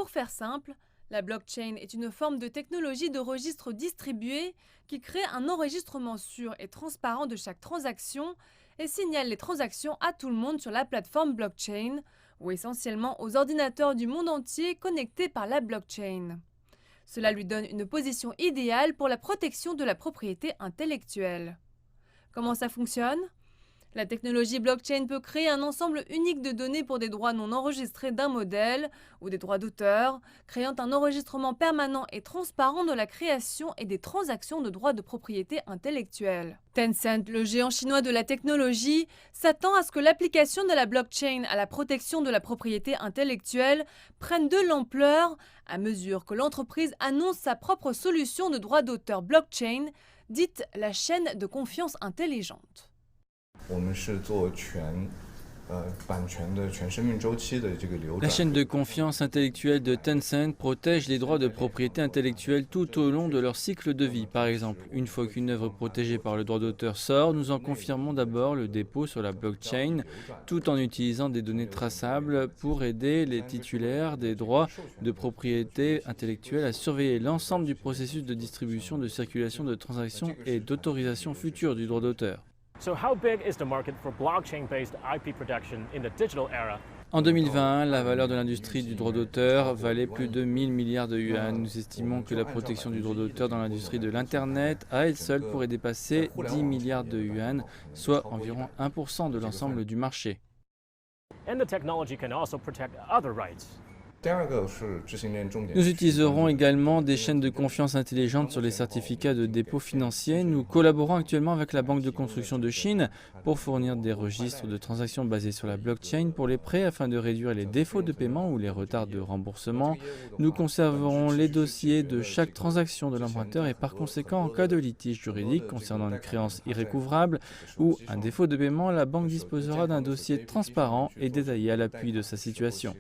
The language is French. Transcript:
Pour faire simple, la blockchain est une forme de technologie de registre distribué qui crée un enregistrement sûr et transparent de chaque transaction et signale les transactions à tout le monde sur la plateforme blockchain ou essentiellement aux ordinateurs du monde entier connectés par la blockchain. Cela lui donne une position idéale pour la protection de la propriété intellectuelle. Comment ça fonctionne ? La technologie blockchain peut créer un ensemble unique de données pour des droits non enregistrés d'un modèle ou des droits d'auteur, créant un enregistrement permanent et transparent de la création et des transactions de droits de propriété intellectuelle. Tencent, le géant chinois de la technologie, s'attend à ce que l'application de la blockchain à la protection de la propriété intellectuelle prenne de l'ampleur à mesure que l'entreprise annonce sa propre solution de droit d'auteur blockchain, dite la chaîne de confiance intelligente. La chaîne de confiance intellectuelle de Tencent protège les droits de propriété intellectuelle tout au long de leur cycle de vie. Par exemple, une fois qu'une œuvre protégée par le droit d'auteur sort, nous en confirmons d'abord le dépôt sur la blockchain, tout en utilisant des données traçables pour aider les titulaires des droits de propriété intellectuelle à surveiller l'ensemble du processus de distribution, de circulation, de transaction et d'autorisation future du droit d'auteur. So how big is the market for blockchain-based IP protection in the digital era? En 2020, la valeur de l'industrie du droit d'auteur valait plus de 1000 milliards de yuan. Nous estimons que la protection du droit d'auteur dans l'industrie de l'Internet, à elle seule, pourrait dépasser 10 milliards de yuan, soit environ 1% de l'ensemble du marché. And the technology can also protect other rights. Nous utiliserons également des chaînes de confiance intelligentes sur les certificats de dépôt financier. Nous collaborons actuellement avec la Banque de construction de Chine pour fournir des registres de transactions basés sur la blockchain pour les prêts afin de réduire les défauts de paiement ou les retards de remboursement. Nous conserverons les dossiers de chaque transaction de l'emprunteur et par conséquent, en cas de litige juridique concernant une créance irrécouvrable ou un défaut de paiement, la banque disposera d'un dossier transparent et détaillé à l'appui de sa situation.